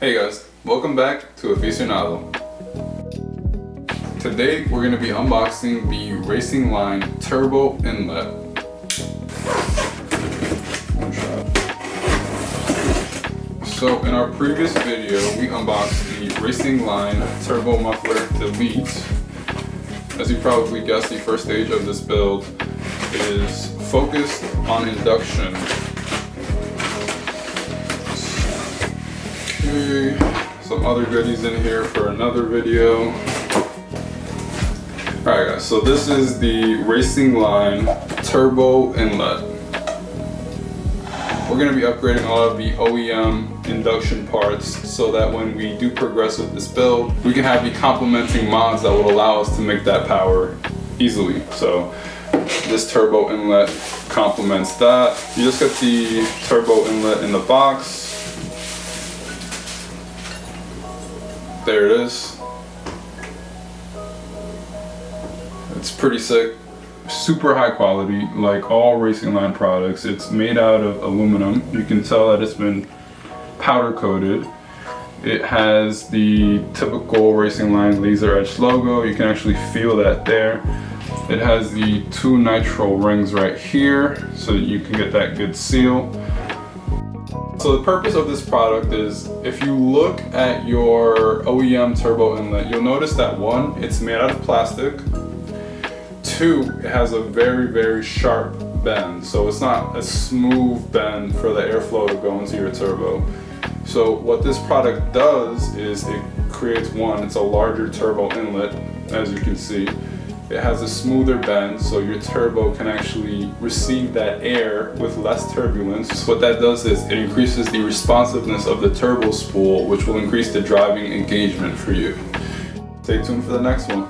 Hey guys, welcome back to Aficionado. Today we're going to be unboxing the RacingLine Turbo Inlet. One shot. So in our previous video we unboxed the RacingLine Turbo Muffler Delete. As you probably guessed, the first stage of this build is focused on induction. Okay, some other goodies in here for another video. Alright guys, so this is the RacingLine Turbo Inlet. We're going to be upgrading all of the OEM induction parts so that when we do progress with this build, we can have the complementing mods that will allow us to make that power easily. So this turbo inlet complements that. You just get the turbo inlet in the box. There it is. It's pretty sick. Super high quality, like all RacingLine products. It's made out of aluminum. You can tell that it's been powder coated. It has the typical RacingLine laser etched logo. You can actually feel that there. It has the 2 nitro rings right here so that you can get that good seal. So the purpose of this product is, if you look at your OEM turbo inlet, you'll notice that 1, it's made out of plastic. 2, it has a very sharp bend, so it's not a smooth bend for the airflow to go into your turbo. So what this product does is it creates, 1, it's a larger turbo inlet, as you can see. It has a smoother bend, so your turbo can actually receive that air with less turbulence. What that does is it increases the responsiveness of the turbo spool, which will increase the driving engagement for you. Stay tuned for the next one.